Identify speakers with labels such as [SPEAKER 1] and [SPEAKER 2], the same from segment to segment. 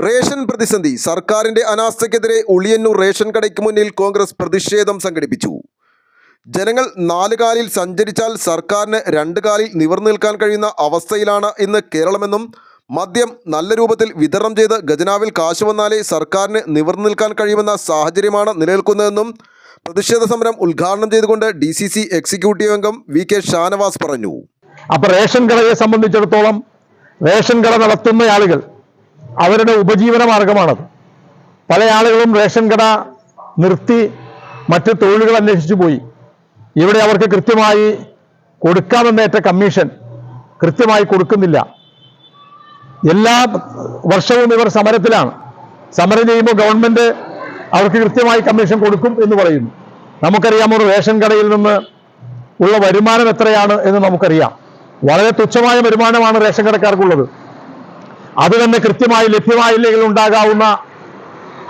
[SPEAKER 1] Ration പ്രതിസന്ധി. സർക്കാരിന്റെ അനാസ്ഥയ്ക്കെതിരെ Uliyannoor ration കടയ്ക്ക് മുന്നിൽ കോൺഗ്രസ് പ്രതിഷേധം സംഘടിപ്പിച്ചു. ജനങ്ങൾ 4 കാലിൽ സഞ്ചരിച്ചാൽ സർക്കാരിന് 2 കാലിൽ നിവർന്നു നിൽക്കാൻ കഴിയുന്ന അവസ്ഥയിലാണ് ഇന്ന് കേരളമെന്നും മദ്യം നല്ല രൂപത്തിൽ വിതരണം ചെയ്ത് ഖജനാവിൽ കാശ് വന്നാലേ സർക്കാരിന് നിവർന്നു നിൽക്കാൻ കഴിയുമെന്ന സാഹചര്യമാണ് നിലനിൽക്കുന്നതെന്നും പ്രതിഷേധ സമരം ഉദ്ഘാടനം ചെയ്തുകൊണ്ട് DCC എക്സിക്യൂട്ടീവ് അംഗം VK ഷാനവാസ് പറഞ്ഞു.
[SPEAKER 2] അപ്പോൾ റേഷൻ കടയെ സംബന്ധിച്ചിടത്തോളം റേഷൻ കട നടത്തുന്ന ആളുകൾ അവരുടെ ഉപജീവന മാർഗമാണത്. പല ആളുകളും റേഷൻ കട നിർത്തി മറ്റ് തൊഴിലുകൾ അന്വേഷിച്ചു പോയി. ഇവിടെ അവർക്ക് കൃത്യമായി കൊടുക്കാമെന്നേറ്റ കമ്മീഷൻ കൃത്യമായി കൊടുക്കുന്നില്ല. എല്ലാ വർഷവും ഇവർ സമരത്തിലാണ്. സമരം ചെയ്യുമ്പോൾ ഗവൺമെന്റ് അവർക്ക് കൃത്യമായി കമ്മീഷൻ കൊടുക്കും എന്ന് പറയുന്നു. നമുക്കറിയാം, ഒരു റേഷൻ കടയിൽ നിന്ന് ഉള്ള വരുമാനം എത്രയാണ് എന്ന് നമുക്കറിയാം. വളരെ തുച്ഛമായ വരുമാനമാണ് റേഷൻ കടക്കാർക്കുള്ളത്. അത് തന്നെ കൃത്യമായി ലഭ്യമായില്ലെങ്കിൽ ഉണ്ടാകാവുന്ന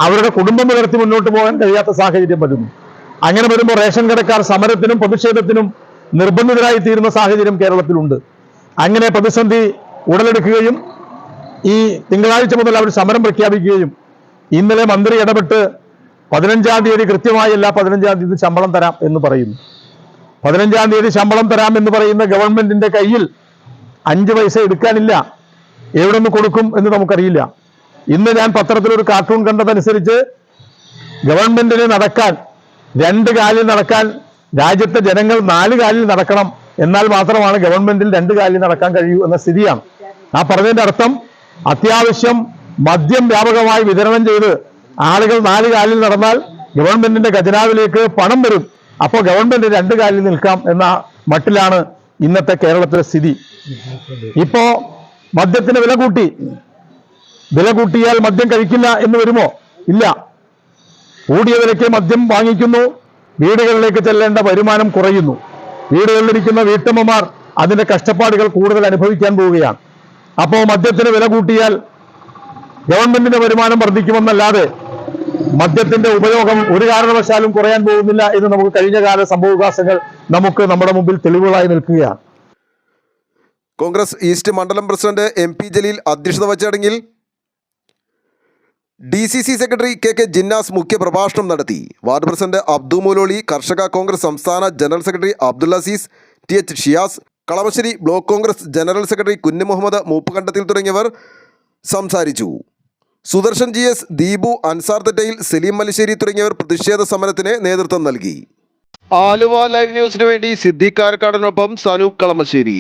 [SPEAKER 2] അവരുടെ കുടുംബം പുലർത്തി മുന്നോട്ട് പോകാൻ കഴിയാത്ത സാഹചര്യം വരുന്നു. അങ്ങനെ വരുമ്പോൾ റേഷൻ കടക്കാർ സമരത്തിനും പ്രതിഷേധത്തിനും നിർബന്ധിതരായി തീരുന്ന സാഹചര്യം കേരളത്തിലുണ്ട്. അങ്ങനെ പ്രതിസന്ധി ഉടലെടുക്കുകയും ഈ തിങ്കളാഴ്ച മുതൽ അവർ സമരം പ്രഖ്യാപിക്കുകയും ഇന്നലെ മന്ത്രി ഇടപെട്ട് 15-ാം തീയതി കൃത്യമായി എല്ലാ 15-ാം തീയതി ശമ്പളം തരാം എന്ന് പറയുന്നു. 15-ാം തീയതി ശമ്പളം തരാം എന്ന് പറയുന്ന ഗവൺമെന്റിന്റെ കയ്യിൽ 5 പൈസ എടുക്കാനില്ല. എവിടെ നിന്ന് കൊടുക്കും എന്ന് നമുക്കറിയില്ല. ഇന്ന് ഞാൻ പത്രത്തിൽ ഒരു കാർട്ടൂൺ കണ്ടതനുസരിച്ച് ഗവൺമെന്റിന് നടക്കാൻ 2 കാലിൽ നടക്കാൻ രാജ്യത്തെ ജനങ്ങൾ 4 കാലിൽ നടക്കണം, എന്നാൽ മാത്രമാണ് ഗവൺമെന്റിൽ 2 കാലിൽ നടക്കാൻ കഴിയൂ എന്ന സ്ഥിതിയാണ്. ആ പറഞ്ഞതിന്റെ അർത്ഥം അത്യാവശ്യം മദ്യം വ്യാപകമായി വിതരണം ചെയ്ത് ആളുകൾ 4 കാലിൽ നടന്നാൽ ഗവൺമെന്റിന്റെ ഖജനാവിലേക്ക് പണം വരും. അപ്പോൾ ഗവൺമെന്റ് 2 കാലിൽ നിൽക്കാം എന്ന മട്ടിലാണ് ഇന്നത്തെ കേരളത്തിലെ സ്ഥിതി. ഇപ്പോ മദ്യത്തിന് വില കൂട്ടി. വില കൂട്ടിയാൽ മദ്യം കഴിക്കില്ല എന്ന് വരുമോ? ഇല്ല. കൂടിയ വിലയ്ക്ക് മദ്യം വാങ്ങിക്കുന്നു. വീടുകളിലേക്ക് ചെല്ലേണ്ട വരുമാനം കുറയുന്നു. വീടുകളിലിരിക്കുന്ന വീട്ടമ്മമാർ അതിന്റെ കഷ്ടപ്പാടുകൾ കൂടുതൽ അനുഭവിക്കാൻ പോവുകയാണ്. അപ്പോൾ മദ്യത്തിന് വില കൂട്ടിയാൽ ഗവൺമെന്റിന്റെ വരുമാനം വർദ്ധിക്കുമെന്നല്ലാതെ മദ്യത്തിന്റെ ഉപയോഗം ഒരു കാരണവശാലും കുറയാൻ പോകുന്നില്ല എന്ന് നമുക്ക് കഴിഞ്ഞകാല സംഭവവികാസങ്ങൾ നമുക്ക് നമ്മുടെ മുമ്പിൽ തെളിവുകളായി നിൽക്കുകയാണ്.
[SPEAKER 1] കോൺഗ്രസ് ഈസ്റ്റ് മണ്ഡലം പ്രസിഡന്റ് MP ജലീൽ അധ്യക്ഷത വഹിച്ച ചടങ്ങിൽ DCC സെക്രട്ടറി KK ജിന്നാസ് മുഖ്യപ്രഭാഷണം നടത്തി. വാർഡ് പ്രസിഡന്റ് അബ്ദു മുലോളി, കർഷക കോൺഗ്രസ് സംസ്ഥാന general secretary Abdul Aziz, TH Shiyas, Kalamassery block Congress general secretary Kunju Muhammad മൂപ്പുകണ്ടത്തിൽ തുടങ്ങിയവർ സംസാരിച്ചു. സുദർശൻ GS, ദീപു, അൻസാർ തെറ്റയിൽ, സലീം മലിശ്ശേരി തുടങ്ങിയവർ പ്രതിഷേധ സമരത്തിന് നേതൃത്വം നൽകി. ആലുവ ലൈവ് ന്യൂസിനു വേണ്ടി സിദ്ദീഖ് കാരക്കാടിനൊപ്പം സനൂപ് കളമശ്ശേരി.